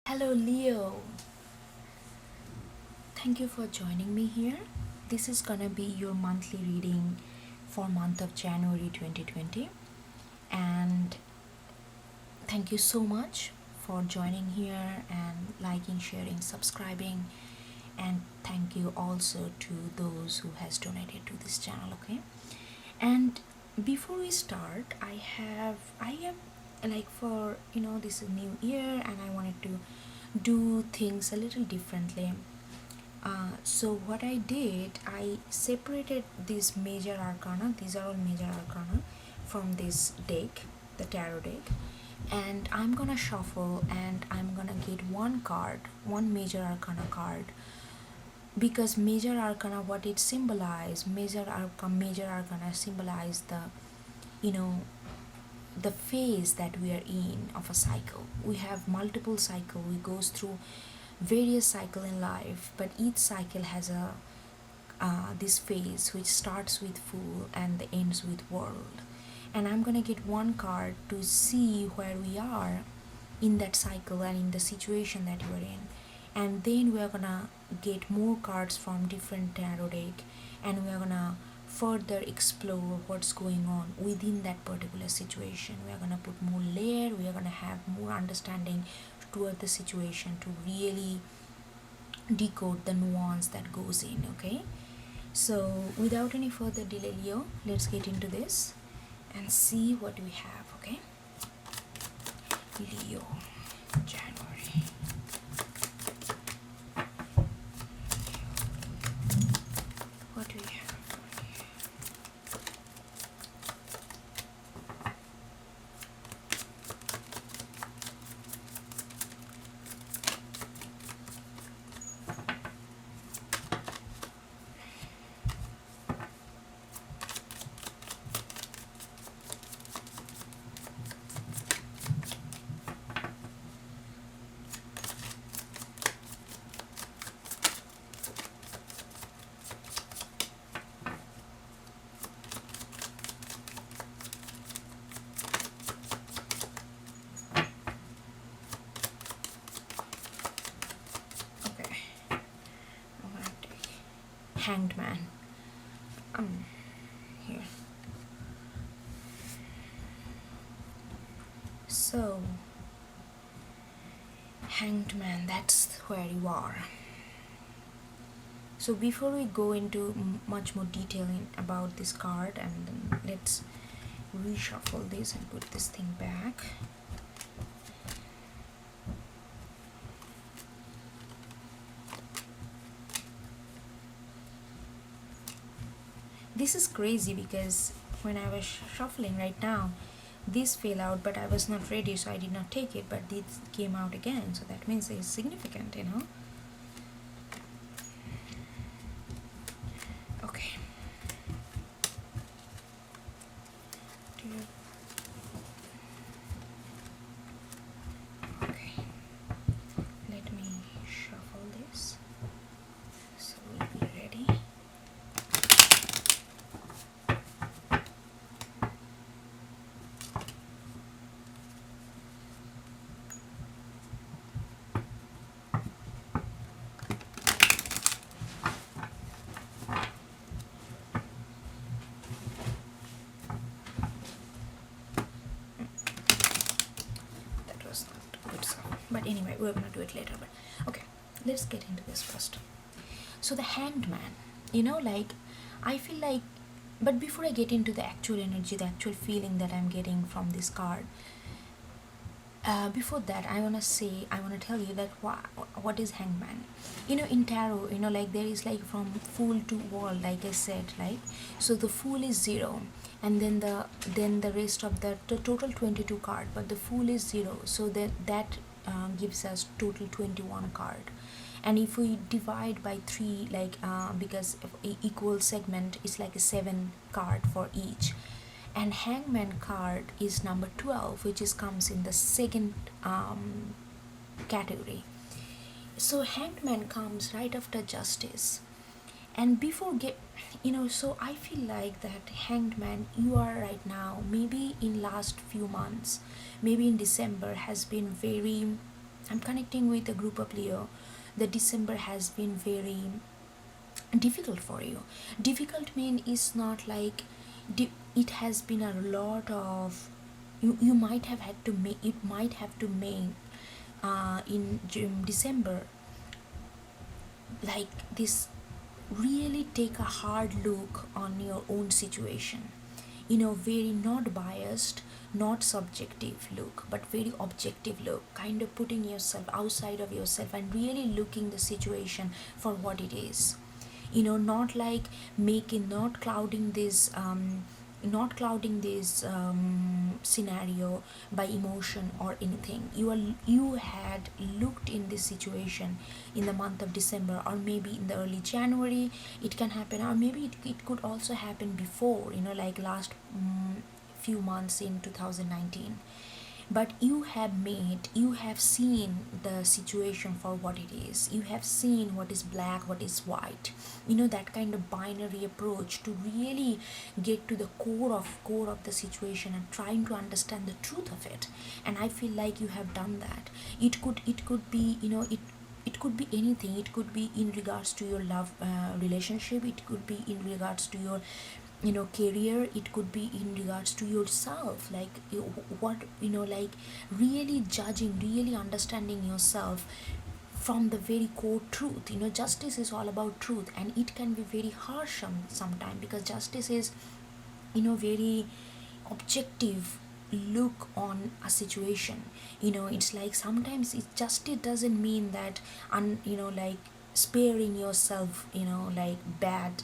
Hello Leo, thank you for joining me here. This is gonna be your monthly reading for month of January 2020, and thank you so much for joining here and liking, sharing, subscribing, and thank you also to those who has donated to this channel. Okay, and before we start, I am like, for this is new year and I wanted to do things a little differently. So what I did, I separated these major arcana, these are all major arcana, from this deck, the tarot deck, and I'm gonna shuffle and I'm gonna get one card, one major arcana card, because major arcana, what it symbolize, major arcana symbolize the, you know, the phase that we are in of a cycle. We have multiple cycle, we goes through various cycle in life, but each cycle has a this phase which starts with Fool and ends with World. And I'm gonna get one card to see where we are in that cycle and in the situation that you are in, and then we are gonna get more cards from different tarot deck, and we are gonna further explore what's going on within that particular situation. We are gonna put more layer, we are gonna have more understanding toward the situation to really decode the nuance that goes in. Okay, so without any further delay, Leo, let's get into this and see what we have. Okay, Leo, January. What do we have for you? Okay, I'm gonna take Hanged Man. Here. So, Hanged Man, that's where you are. So before we go into much more detailing about this card, and then let's reshuffle this and put this thing back. This is crazy because when I was shuffling right now, this fell out, but I was not ready, so I did not take it, but this came out again, so that means it's significant, Okay. Okay, let me shuffle this so we'll be ready. That was not good stuff, but anyway, we're gonna do it later. But okay, let's get into this first. So the Hanged Man, like, I feel like, but before I get into the actual energy, the actual feeling that I'm getting from this card, before that, I want to tell you that what is Hangman. In tarot, like, there is, like, from Fool to World, like I said, like, so the Fool is 0, and then the rest of the total 22 card, but the Fool is 0, so that gives us total 21 card. And if we divide by 3, like, because equal segment is like a 7 card for each, and Hangman card is number 12, which comes in the second category. So Hangman comes right after Justice, and before so I feel like that Hanged Man, you are right now, maybe in last few months, maybe in December, has been very I'm connecting with a group of Leo. The December has been very difficult for you. Difficult mean is not like it has been a lot of, you might have had to make, it might have to make in December, like this, really take a hard look on your own situation, very not biased, not subjective look, but very objective look, kind of putting yourself outside of yourself and really looking the situation for what it is. Not like making, not clouding this scenario by emotion or anything. You had looked in this situation in the month of December, or maybe in the early January. It can happen, or maybe it could also happen before, like last few months in 2019. But you have seen the situation for what it is. You have seen what is black, what is white, that kind of binary approach to really get to the core of the situation and trying to understand the truth of it. And I feel like you have done that. It could be, it could be anything. It could be in regards to your love relationship. It could be in regards to your career. It could be in regards to yourself, like what, like really judging, really understanding yourself from the very core truth. Justice is all about truth, and it can be very harsh sometimes, because justice is, very objective look on a situation. It's like sometimes it doesn't mean that, like sparing yourself, like bad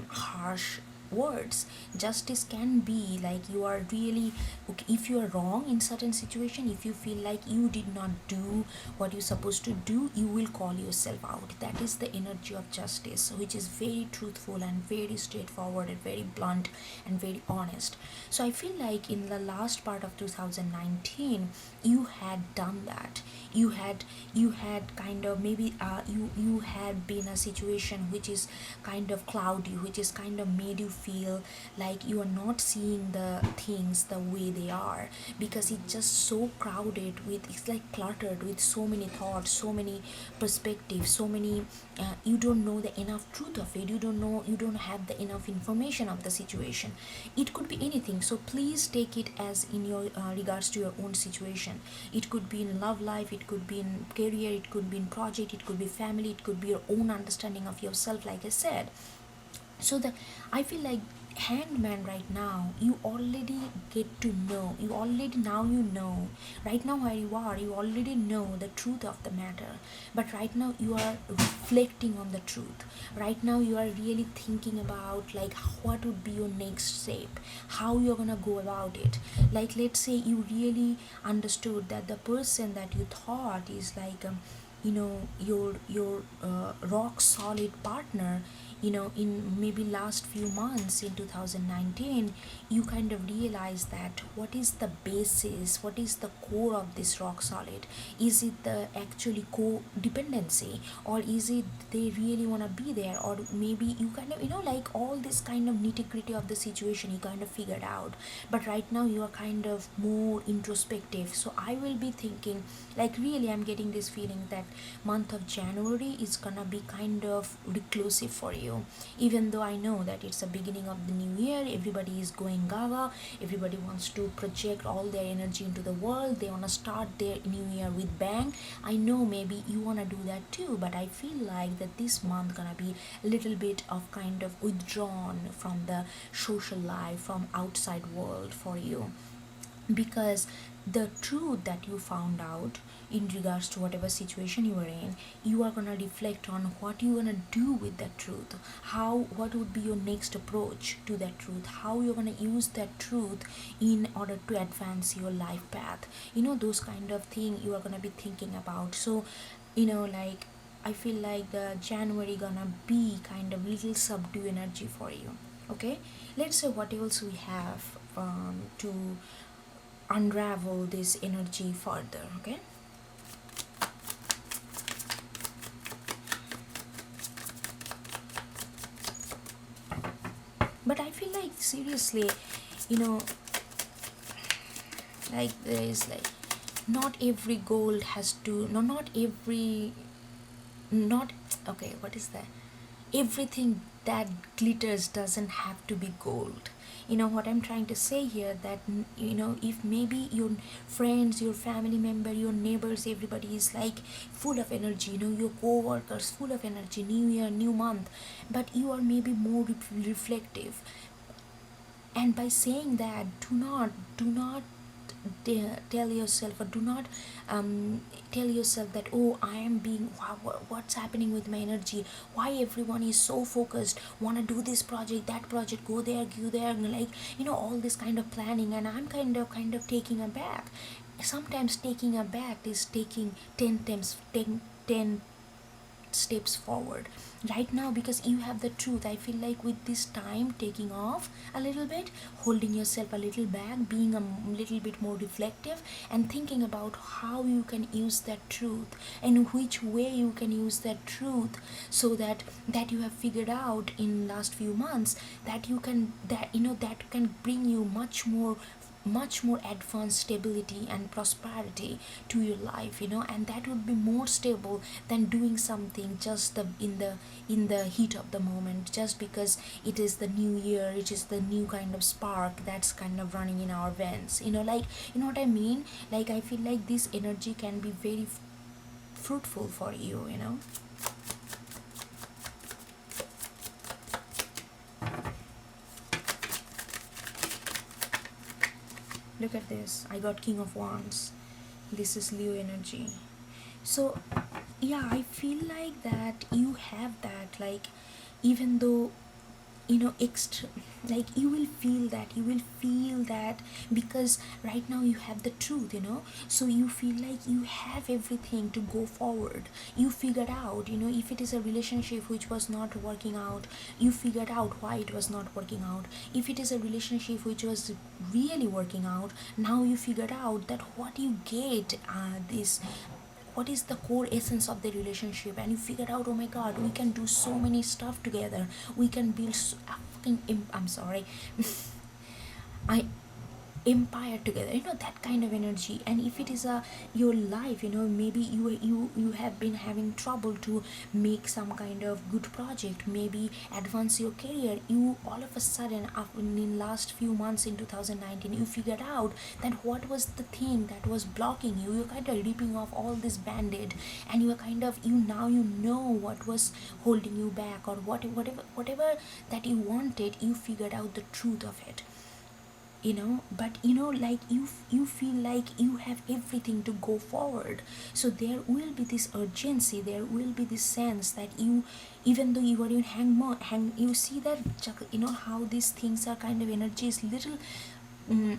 harsh words. Justice can be like, you are really okay. If you are wrong in certain situation, if you feel like you did not do what you're supposed to do, you will call yourself out. That is the energy of justice, which is very truthful and very straightforward and very blunt and very honest. So I feel like in the last part of 2019, you had done that. You had kind of, maybe you had been a situation which is kind of cloudy, which is kind of made you feel like you are not seeing the things the way they are, because it's just so crowded with, it's like cluttered with so many thoughts, so many perspectives, so many you don't know the enough truth of it. You don't have the enough information of the situation. It could be anything, so please take it as in your regards to your own situation. It could be in love life, it could be in career, it could be in project, it could be family, it could be your own understanding of yourself, like I said. So the I feel like Hanged Man, right now you already get to know, you already, now you know, right now where you are, you already know the truth of the matter. But right now you are reflecting on the truth. Right now you are really thinking about, like, what would be your next step, how you're gonna go about it. Like, let's say you really understood that the person that you thought is like your rock solid partner, in maybe last few months in 2019, you kind of realize that what is the basis, what is the core of this rock solid. Is it the actually codependency, or is it they really want to be there, or maybe you kind of, like all this kind of nitty gritty of the situation you kind of figured out. But right now you are kind of more introspective. So I will be thinking, like, really I'm getting this feeling that month of January is gonna be kind of reclusive for you. Even though I know that it's the beginning of the new year, everybody is going gaga, everybody wants to project all their energy into the world, they want to start their new year with bang. I know maybe you want to do that too, but I feel like that this month gonna be a little bit of kind of withdrawn from the social life, from outside world for you, because the truth that you found out in regards to whatever situation you are in, you are going to reflect on what you going to do with that truth, how, what would be your next approach to that truth, how you're going to use that truth in order to advance your life path. Those kind of thing you are going to be thinking about. So like, I feel like the January gonna be kind of little subdue energy for you. Okay, let's say what else we have to unravel this energy further. Okay, but I feel like, seriously, you know like there is like not every gold has to, no, not every, not, okay, what is that, everything that glitters doesn't have to be gold. You know what I'm trying to say here, that you know, if maybe your friends, your family member, your neighbors, everybody is like full of energy, you know, your co-workers full of energy, new year, new month, but you are maybe more reflective. And by saying that, do not tell yourself, or do not tell yourself that, oh, I am being, wow, what's happening with my energy, why everyone is so focused, want to do this project, that project, go there, go there, and like, you know, all this kind of planning, and I'm kind of taking aback. Sometimes taking aback is taking 10 times, 10 steps forward right now, because you have the truth. I feel like with this time taking off a little bit, holding yourself a little back, being a little bit more reflective, and thinking about how you can use that truth, and which way you can use that truth, so that you have figured out in last few months, that you can, that you know, that can bring you much more advanced stability and prosperity to your life, you know, and that would be more stable than doing something just in the heat of the moment, just because it is the new year, it is the new kind of spark that's kind of running in our veins, you know, like, you know what I mean, like, I feel like this energy can be very fruitful for you, you know. Look at this, I got King of Wands. This is Leo energy. So yeah, I feel like that you have that, like, even though, you know, extra, like, you will feel that, because right now you have the truth, you know, so you feel like you have everything to go forward. You figured out, you know, if it is a relationship which was not working out, you figured out why it was not working out. If it is a relationship which was really working out, now you figured out that what you get, this, what is the core essence of the relationship, and you figured out, oh my god, we can do so many stuff together, we can build a fucking I'm sorry, I empire together, you know, that kind of energy. And if it is a your life, you know, maybe you have been having trouble to make some kind of good project, maybe advance your career, you all of a sudden, in last few months in 2019, you figured out that what was the thing that was blocking you. You're kind of ripping off all this band-aid, and you are kind of, you now, you know what was holding you back, or whatever that you wanted, you figured out the truth of it, you know. But you know, like, you feel like you have everything to go forward, so there will be this urgency, there will be this sense that you, even though you are in hang, you see that, you know, how these things are kind of energies little mm,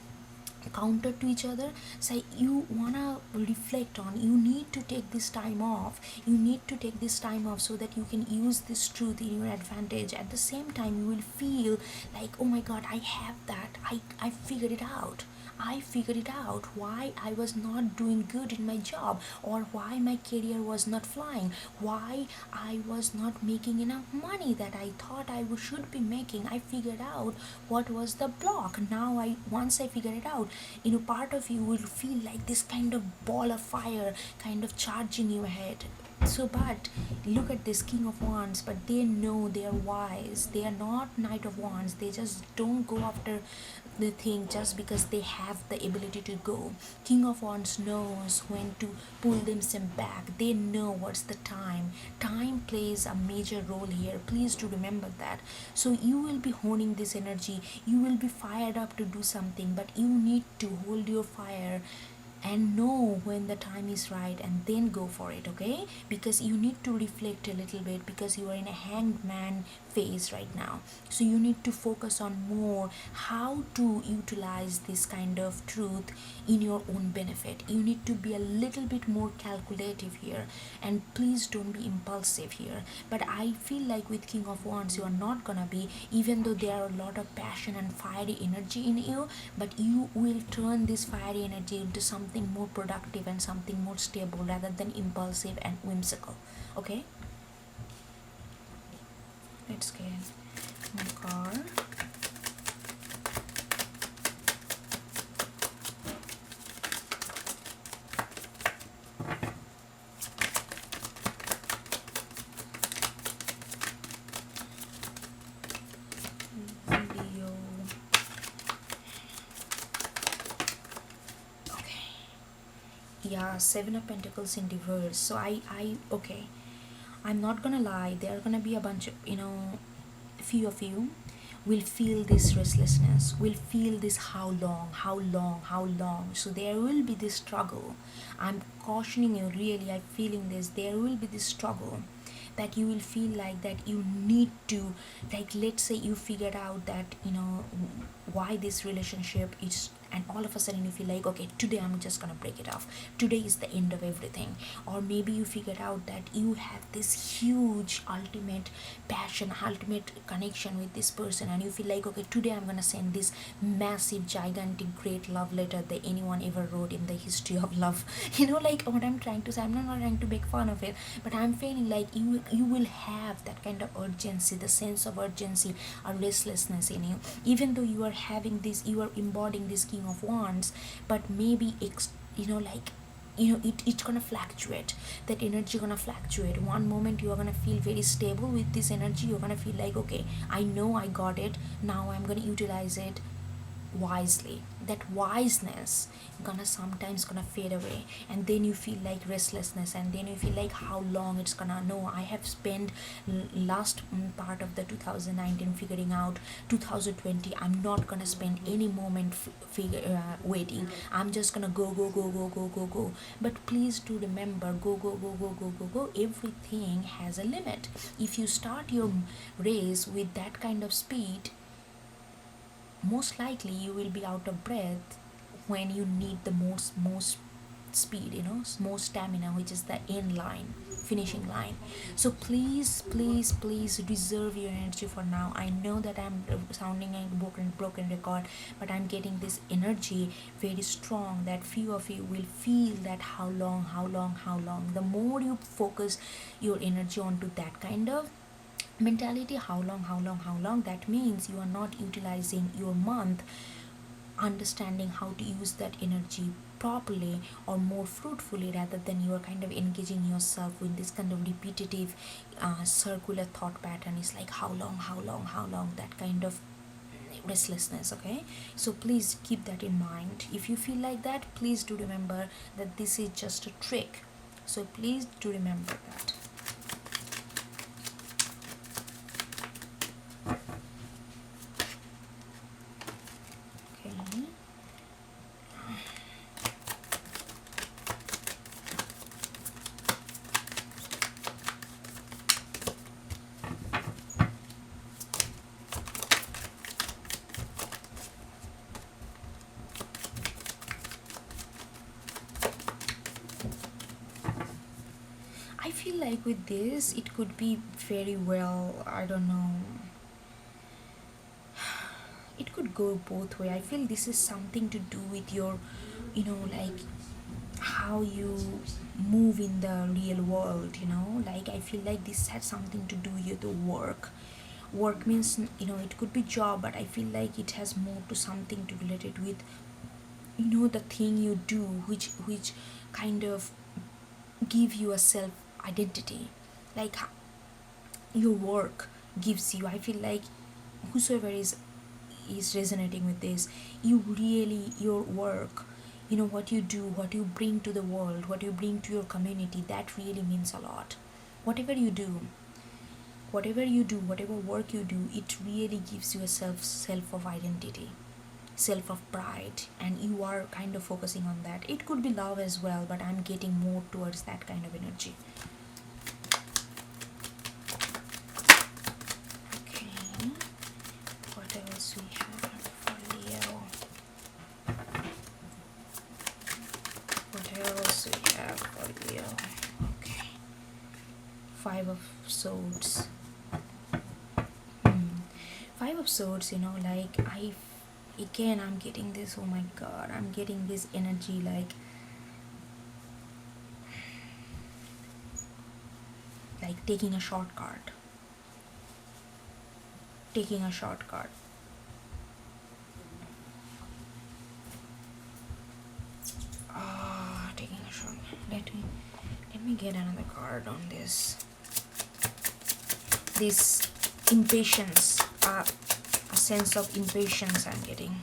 counter to each other. So you wanna reflect on, you need to take this time off, you need to take this time off, so that you can use this truth in your advantage. At the same time, you will feel like, oh my god, I have that, I figured it out, I figured it out, why I was not doing good in my job, or why my career was not flying, why I was not making enough money that I thought I should be making. I figured out what was the block. Now, once I figured it out, you know, part of you will feel like this kind of ball of fire kind of charging your head. So, but look at this King of Wands, but they know, they are wise, they are not Knight of Wands, they just don't go after the thing just because they have the ability to go. King of Wands knows when to pull themselves back, they know what's the time plays a major role here, please do remember that. So you will be honing this energy, you will be fired up to do something, but you need to hold your fire and know when the time is right, and then go for it, okay? Because you need to reflect a little bit, because you are in a hanged man phase right now, so you need to focus on more how to utilize this kind of truth in your own benefit. You need to be a little bit more calculative here, and please don't be impulsive here. But I feel like with King of Wands, you are not gonna be, even though there are a lot of passion and fiery energy in you, but you will turn this fiery energy into something more productive and something more stable, rather than impulsive and whimsical, okay? Let's get one card. Yeah, Seven of Pentacles in reverse. So okay, I'm not gonna lie, there are gonna be a bunch of, few of you will feel this restlessness, will feel this how long, how long, how long. So there will be this struggle. I'm cautioning you, really, I'm feeling this. There will be this struggle that you will feel like that you need to, like, let's say you figured out that, why this relationship is, and all of a sudden you feel like, okay, today I'm just gonna break it off, today is the end of everything. Or maybe you figured out that you have this huge ultimate passion, ultimate connection with this person, and you feel like, okay, today I'm gonna send this massive, gigantic, great love letter that anyone ever wrote in the history of love. Like what I'm trying to say, I'm not trying to make fun of it, but I'm feeling like you will have that kind of urgency, the sense of urgency, a restlessness in you, even though you are having this, you are embodying this King of Wands, but maybe it's gonna fluctuate. That energy gonna fluctuate. One moment you are gonna feel very stable with this energy, you're gonna feel like, okay, I know I got it, now I'm gonna utilize it wisely. That wiseness gonna sometimes gonna fade away, and then you feel like restlessness, and then you feel like how long it's gonna. No, I have spent last part of the 2019 figuring out 2020. I'm not gonna spend any moment waiting. I'm just gonna go go go go go go go. But please do remember, go go go go go go go, everything has a limit. If you start your race with that kind of speed, most likely you will be out of breath when you need the most speed, most stamina, which is the end line, finishing line. So please, please, please reserve your energy for now. I know that I'm sounding like a broken record, but I'm getting this energy very strong that few of you will feel that how long, how long, how long. The more you focus your energy onto that kind of mentality, how long, how long, how long, that means you are not utilizing your month understanding how to use that energy properly or more fruitfully, rather than you are kind of engaging yourself with this kind of repetitive circular thought pattern. Is like how long, how long, how long, that kind of restlessness. Okay, so please keep that in mind. If you feel like that, please do remember that this is just a trick. So please do remember that. I feel like with this, it could be very well, I don't know. It could go both way. I feel this is something to do with your, like how you move in the real world, like I feel like this has something to do with the work means, it could be job, but I feel like it has more to something to related with, the thing you do, which kind of give you a self identity. Like your work gives you, I feel like whosoever is resonating with this, you really, your work, what you do, what you bring to the world, what you bring to your community, that really means a lot. Whatever you do, whatever work you do, it really gives you a self of identity, self of pride, and you are kind of focusing on that. It could be love as well, but I'm getting more towards that kind of energy. Okay, what else we have for Leo? What else we have for Leo? Okay, Five of Swords. Five of Swords, like I'm getting this, oh my god, I'm getting this energy like taking a shortcut. Taking a shortcut. Taking a shortcut. Let me get another card on this. This impatience, a sense of impatience I'm getting.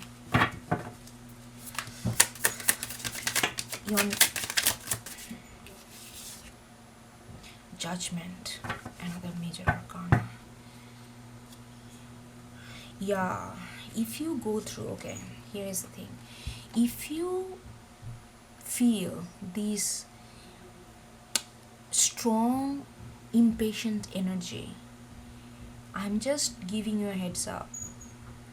Judgment, another major arcana. Yeah, if you go through, okay, here is the thing. If you feel this strong, impatient energy, I'm just giving you a heads up.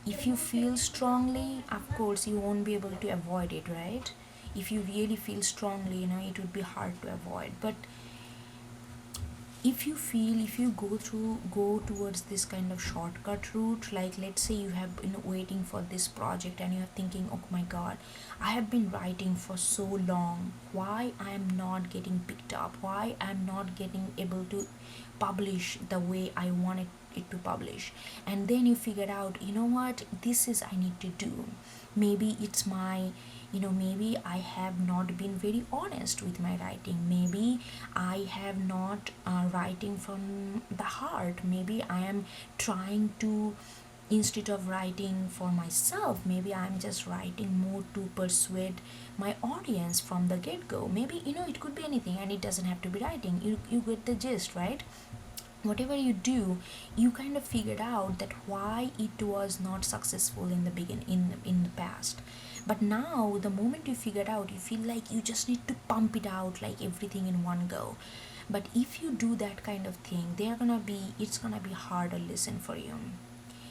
If you feel strongly, of course, you won't be able to avoid it, right? If you really feel strongly, it would be hard to avoid. But if you go towards this kind of shortcut route, like let's say you have been waiting for this project and you're thinking, oh my god, I have been writing for so long, why I am not getting picked up, why I'm not getting able to publish the way I wanted it to publish. And then you figure out, what, this is I need to do. Maybe it's my, maybe I have not been very honest with my writing. Maybe I have not writing from the heart. Maybe I am trying to, instead of writing for myself, maybe I'm just writing more to persuade my audience from the get-go. Maybe, it could be anything, and it doesn't have to be writing. You get the gist, right? Whatever you do, you kind of figured out that why it was not successful in the in the past. But now the moment you figured out, you feel like you just need to pump it out like everything in one go. But if you do that kind of thing, it's gonna be harder listen for you.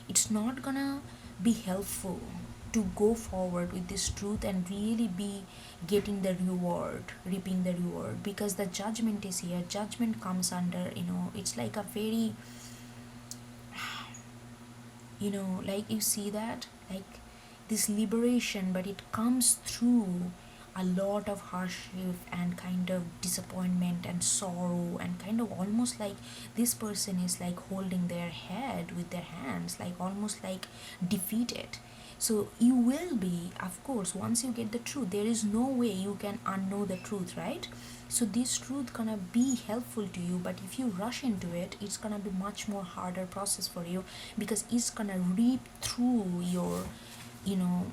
It's not gonna be helpful to go forward with this truth and really be getting the reward, reaping the reward, because the judgment is here. Judgment comes under, it's like a very, like you see that, like this liberation, but it comes through a lot of hardship and kind of disappointment and sorrow, and kind of almost like this person is like holding their head with their hands, like almost like defeated. So you will be, of course, once you get the truth, there is no way you can unknow the truth, right? So this truth gonna be helpful to you, but if you rush into it, it's gonna be much more harder process for you, because it's gonna reap through you know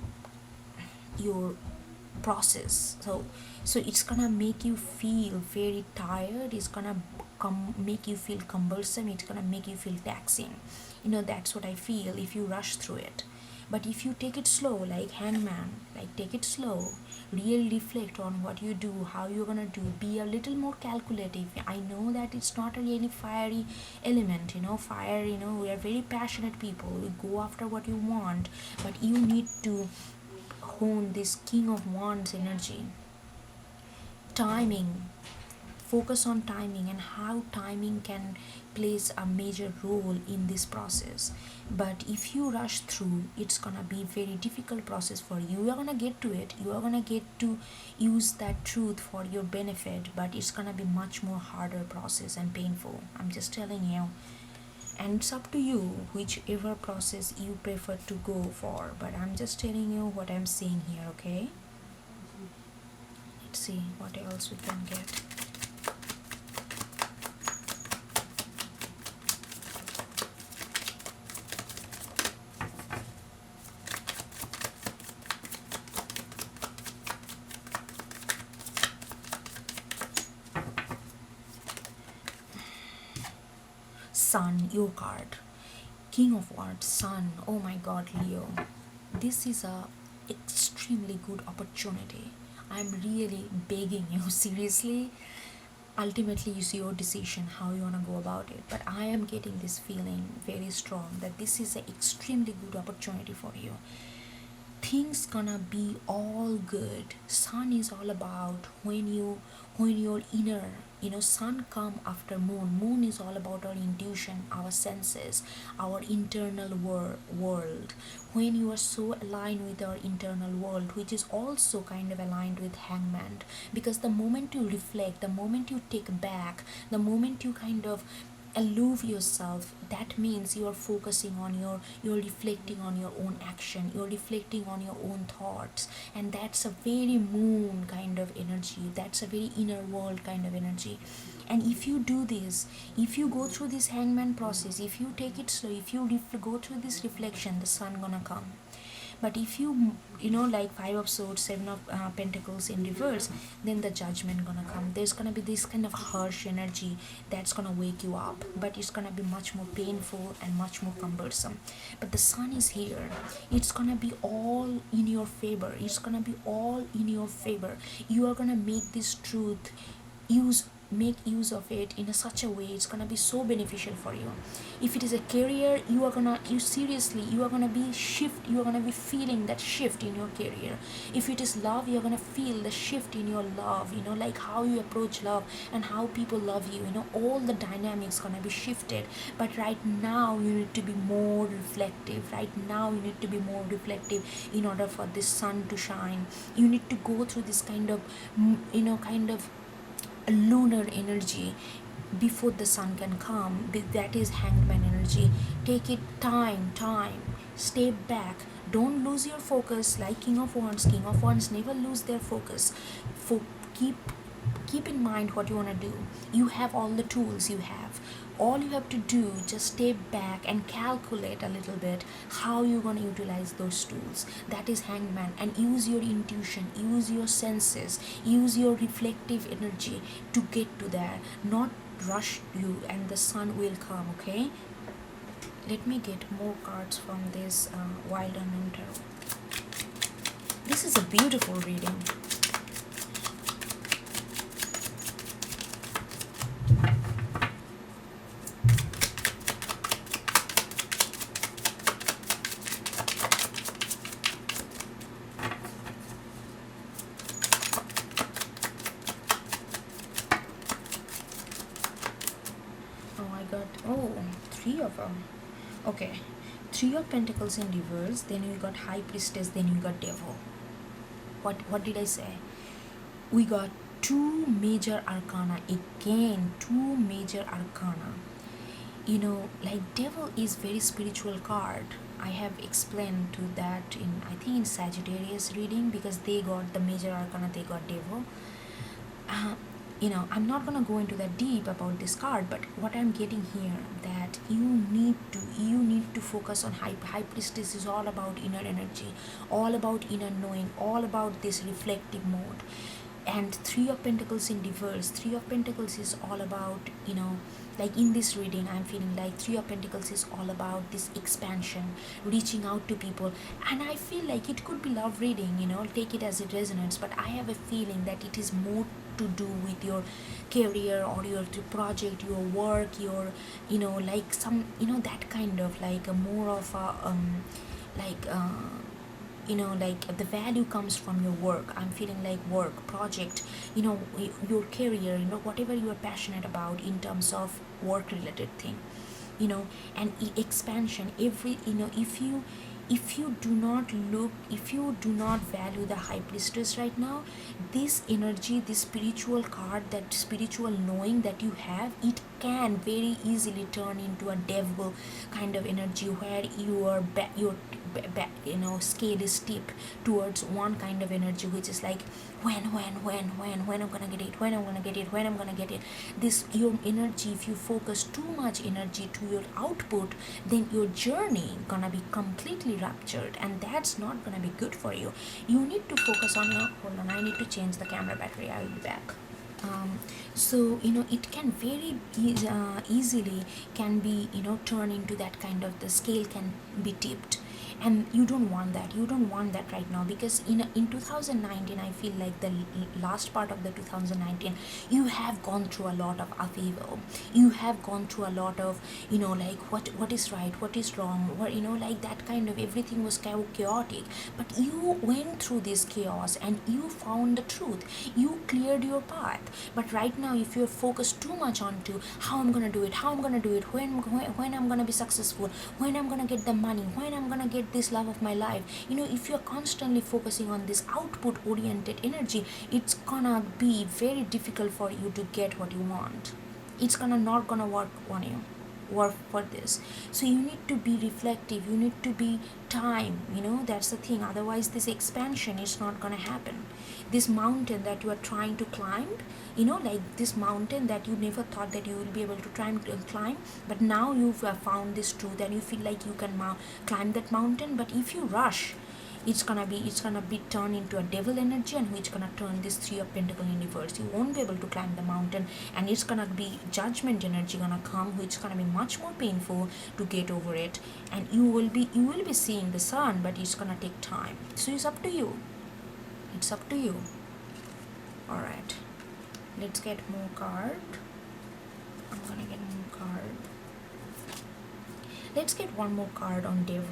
your process. So it's gonna make you feel very tired. It's gonna make you feel cumbersome. It's gonna make you feel taxing. That's what I feel if you rush through it. But if you take it slow, like hangman, like take it slow, really reflect on what you do, how you're gonna do, be a little more calculative. I know that it's not a really fiery element, fire, we are very passionate people, we go after what you want, but you need to hone this king of wands energy. Timing, focus on timing and how timing can plays a major role in this process. But if you rush through, it's gonna be very difficult process for you. You are gonna get to it, you are gonna get to use that truth for your benefit, but it's gonna be much more harder process and painful. I'm just telling you. And it's up to you whichever process you prefer to go for, but I'm just telling you what I'm seeing here. Okay, let's see what else we can get. Sun, your card, king of wands, sun. Oh my god, Leo, this is a extremely good opportunity. I'm really begging you seriously. Ultimately it's your decision how you want to go about it, but I am getting this feeling very strong that this is an extremely good opportunity for you. Things gonna be all good. Sun is all about when your inner, sun come after moon. Moon is all about our intuition, our senses, our internal world. When you are so aligned with our internal world, which is also kind of aligned with hangman, because the moment you reflect, the moment you take back, the moment you kind of aloof yourself, that means you are focusing on you're reflecting on your own action, you're reflecting on your own thoughts, and that's a very moon kind of energy, that's a very inner world kind of energy. And if you do this, if you go through this hangman process, if you take it slow, if you go through this reflection, the sun gonna come. But if like Five of Swords, Seven of Pentacles in reverse, then the Judgment gonna come. There's gonna be this kind of harsh energy that's gonna wake you up, but it's gonna be much more painful and much more cumbersome. But the Sun is here. It's gonna be all in your favor. It's gonna be all in your favor. You are gonna make this truth make use of it in such a way it's gonna be so beneficial for you. If it is a career, you are gonna be feeling that shift in your career. If it is love, you're gonna feel the shift in your love, like how you approach love and how people love you, all the dynamics gonna be shifted. But right now you need to be more reflective. In order for this sun to shine, you need to go through this kind of lunar energy before the sun can come. That is Hangman energy. Take it time. Step back. Don't lose your focus. Like King of Wands never lose their focus. Keep in mind what you want to do. You have all the tools. All you have to do, just step back and calculate a little bit how you're going to utilize those tools. That is Hangman. And use your intuition, use your senses, use your reflective energy to get to there. Not rush you, and the sun will come, okay? Let me get more cards from this Wild Unknown Tarot. This is a beautiful reading. Three of them. Okay, Three of Pentacles in reverse, then you got High Priestess, then you got Devil. What did I say? We got two major arcana again. Like Devil is very spiritual card. I have explained to that in Sagittarius reading, because they got the major arcana, they got Devil. I'm not gonna go into that deep about this card, but what I'm getting here, that you need to focus on High Priestess is all about inner energy, all about inner knowing, all about this reflective mode. And Three of Pentacles in reverse, Three of Pentacles is all about, like in this reading, I'm feeling like Three of Pentacles is all about this expansion, reaching out to people. And I feel like it could be love reading, take it as it resonates, but I have a feeling that it is more to do with your career or your project, your work, your, like some, that kind of like a more of a, like the value comes from your work. I'm feeling like work, project, your career, whatever you are passionate about in terms of work related thing, and expansion. If you do not value the High Priestess right now, this energy, this spiritual card, that spiritual knowing that you have, it can very easily turn into a devil kind of energy, where your scale is steep towards one kind of energy, which is like when I'm gonna get it. This your energy, if you focus too much energy to your output, then your journey gonna be completely ruptured, and that's not gonna be good for you. You need to focus on your, hold on, I need to change the camera battery, I will be back. So it can very easily can be turn into that kind of, the scale can be tipped, and you don't want that right now, because in 2019, I feel like the last part of the 2019, you have gone through a lot of upheaval, you have gone through a lot of like what is right, what is wrong, what like that kind of, everything was chaotic, but you went through this chaos and you found the truth, you cleared your path. But right now, if you're focused too much onto how I'm gonna do it, when I'm gonna be successful, when I'm gonna get the money, when I'm gonna get this love of my life, if you're constantly focusing on this output oriented energy, it's gonna be very difficult for you to get what you want. It's not gonna work for this. So you need to be reflective, you need to be time, that's the thing. Otherwise, this expansion is not gonna happen. This mountain that you are trying to climb, like this mountain that you never thought that you will be able to try and climb, but now you've found this truth and you feel like you can climb that mountain. But if you rush, it's gonna be turned into a devil energy, and which gonna turn this three of pentacle in reverse. You won't be able to climb the mountain, and it's gonna be judgment energy gonna come, which gonna be much more painful to get over it. And you will be seeing the sun, but it's gonna take time. So it's up to you. It's up to you. All right, let's get more card. I'm gonna get more card. Let's get one more card on devil.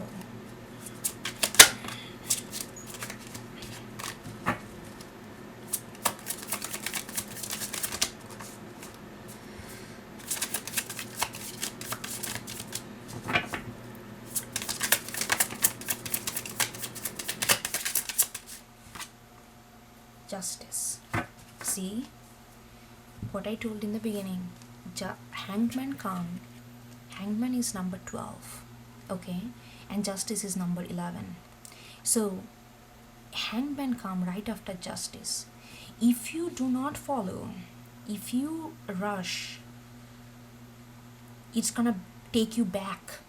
Justice. See what I told in the beginning. Hangman come. Hangman is number 12, okay, and justice is number 11. So hangman come right after justice. If you do not follow, if you rush, it's gonna take you back.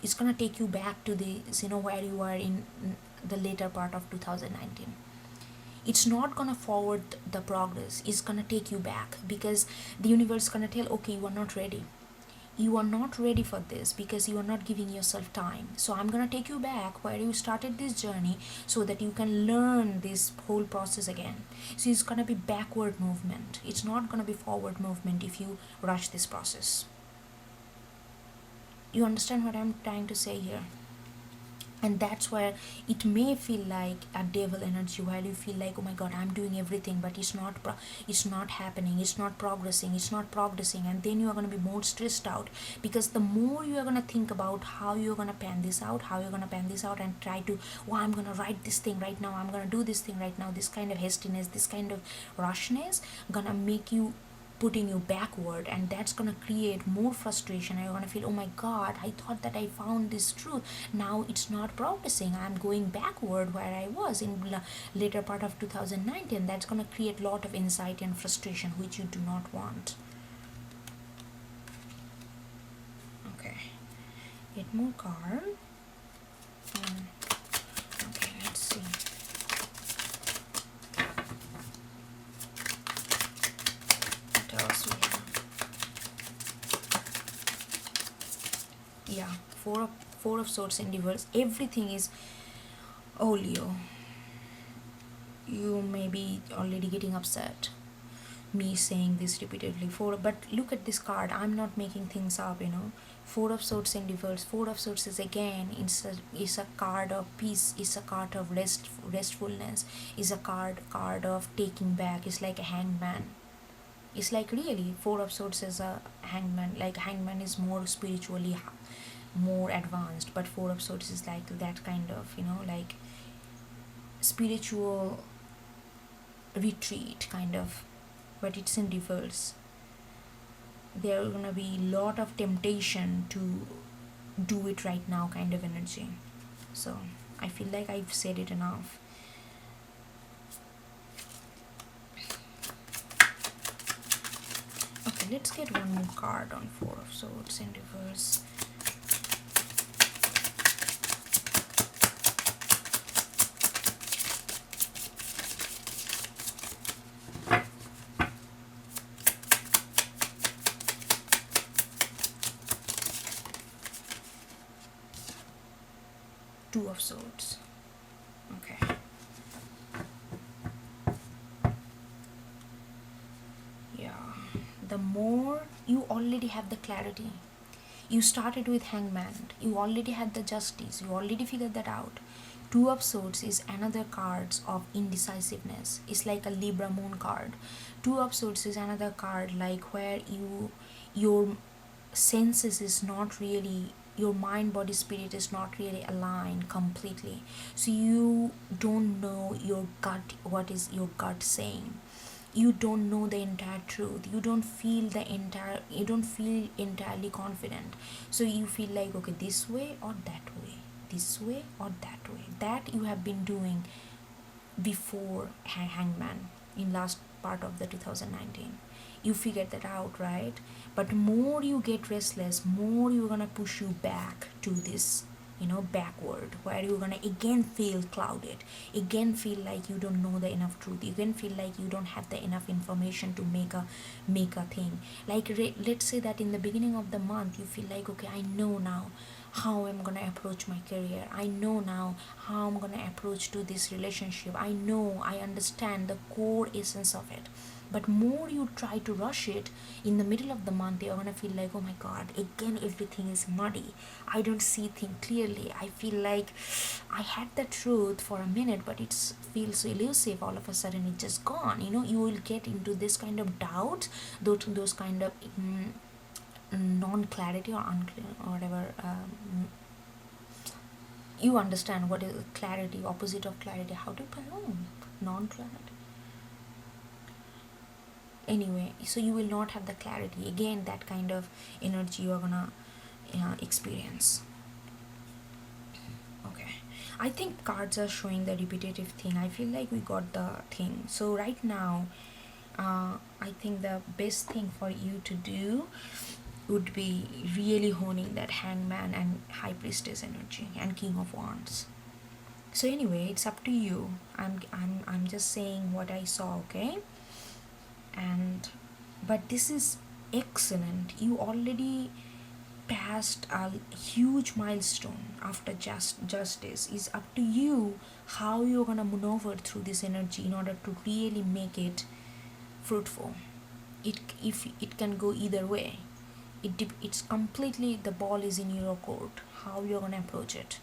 It's gonna take you back to the, where you were in the later part of 2019. It's not gonna forward the progress. It's gonna take you back, because the universe is gonna tell, okay, you are not ready. You are not ready for this because you are not giving yourself time. So I'm gonna take you back where you started this journey, so that you can learn this whole process again. So it's gonna be backward movement. It's not gonna be forward movement if you rush this process. You understand what I'm trying to say here? And that's where it may feel like a devil energy, while you feel like, oh my god, I'm doing everything, but it's not happening, it's not progressing, and then you are going to be more stressed out, because the more you are going to think about how you're going to pan this out, and try to, oh, I'm going to write this thing right now, I'm going to do this thing right now, this kind of hastiness, this kind of rushness gonna make you, putting you backward, and that's gonna create more frustration, and you're gonna feel, oh my god, I thought that I found this truth, now it's not progressing, I'm going backward where I was in later part of 2019. That's gonna create a lot of anxiety and frustration, which you do not want. Okay, get more card. Okay, let's see. Yeah, four of swords in reverse. Everything is, oh Leo, you may be already getting upset me saying this repeatedly. But look at this card, I'm not making things up, Four of swords in reverse. Four of swords is, again, it's a card of peace, it's a card of restfulness, it's a card of taking back. It's like a hangman. It's like, really, four of swords is a hangman. Like, hangman is more spiritually more advanced, but four of swords is like that kind of, like spiritual retreat kind of, but it's in reverse. There are gonna be a lot of temptation to do it right now kind of energy. So I feel like I've said it enough. Okay, let's get one more card on four of swords in reverse. Two of swords. Okay. Yeah. The more you already have the clarity. You started with hangman. You already had the justice. You already figured that out. Two of swords is another card of indecisiveness. It's like a Libra moon card. Two of swords is another card like where your senses is not really, your mind, body, spirit is not really aligned completely. So you don't know your gut, what is your gut saying. You don't know the entire truth. You don't feel entirely confident. So you feel like, okay, this way or that way, this way or that way. That you have been doing before hangman in last part of the 2019. You figured that out, right? But more you get restless, more you're gonna push you back to this, backward, where you're gonna again feel clouded, again feel like you don't know the enough truth, you again feel like you don't have the enough information to make a thing. Like let's say that in the beginning of the month you feel like, okay, I know now how I'm gonna approach my career, I know now how I'm gonna approach to this relationship, I understand the core essence of it. But more you try to rush it, in the middle of the month you're gonna feel like, oh my god, again everything is muddy, I don't see things clearly, I feel like I had the truth for a minute but it feels so elusive, all of a sudden it's just gone. You will get into this kind of doubt, those kind of non-clarity or unclear or whatever. You understand what is clarity, opposite of clarity, how to pronounce non-clarity. Anyway, so you will not have the clarity, again that kind of energy you are gonna experience. Okay, I think cards are showing the repetitive thing. I feel like we got the thing. So right now I think the best thing for you to do would be really honing that hangman and high priestess energy and king of wands. So anyway, it's up to you. I'm just saying what I saw, okay? And but this is excellent. You already passed a huge milestone after justice. It's up to you how you're gonna maneuver through this energy in order to really make it fruitful. If it can go either way. It's completely, the ball is in your court, how you're gonna approach it.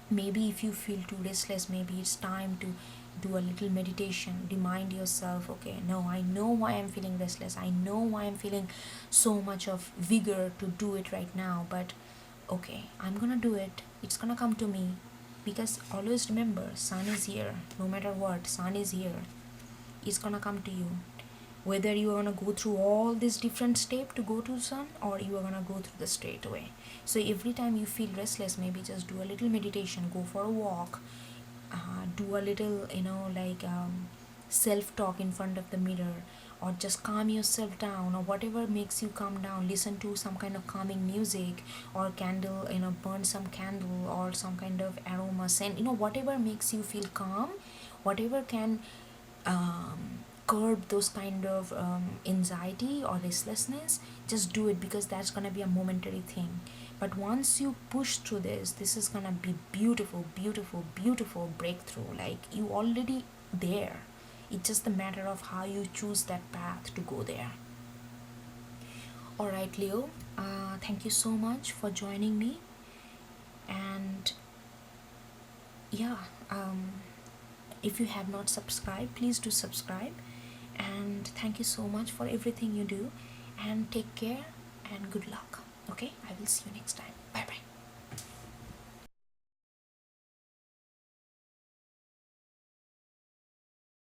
Maybe if you feel too restless, maybe it's time to do a little meditation, remind yourself, okay, no, I know why I'm feeling restless, I know why I'm feeling so much of vigor to do it right now, but okay, I'm gonna do it, it's gonna come to me. Because always remember, sun is here, no matter what, sun is here, it's gonna come to you. Whether you are going to go through all these different steps to go to the sun, or you are going to go through the straight away. So every time you feel restless, maybe just do a little meditation, go for a walk, do a little self-talk in front of the mirror, or just calm yourself down, or whatever makes you calm down. Listen to some kind of calming music, or candle, burn some candle, or some kind of aroma scent, whatever makes you feel calm, whatever can curb those kind of anxiety or restlessness, just do it, because that's gonna be a momentary thing. But once you push through this is gonna be beautiful, beautiful, beautiful breakthrough. Like, you already there, it's just a matter of how you choose that path to go there. All right, Leo, thank you so much for joining me. And yeah, if you have not subscribed, please do subscribe. And thank you so much for everything you do, and take care and good luck. Okay, I will see you next time.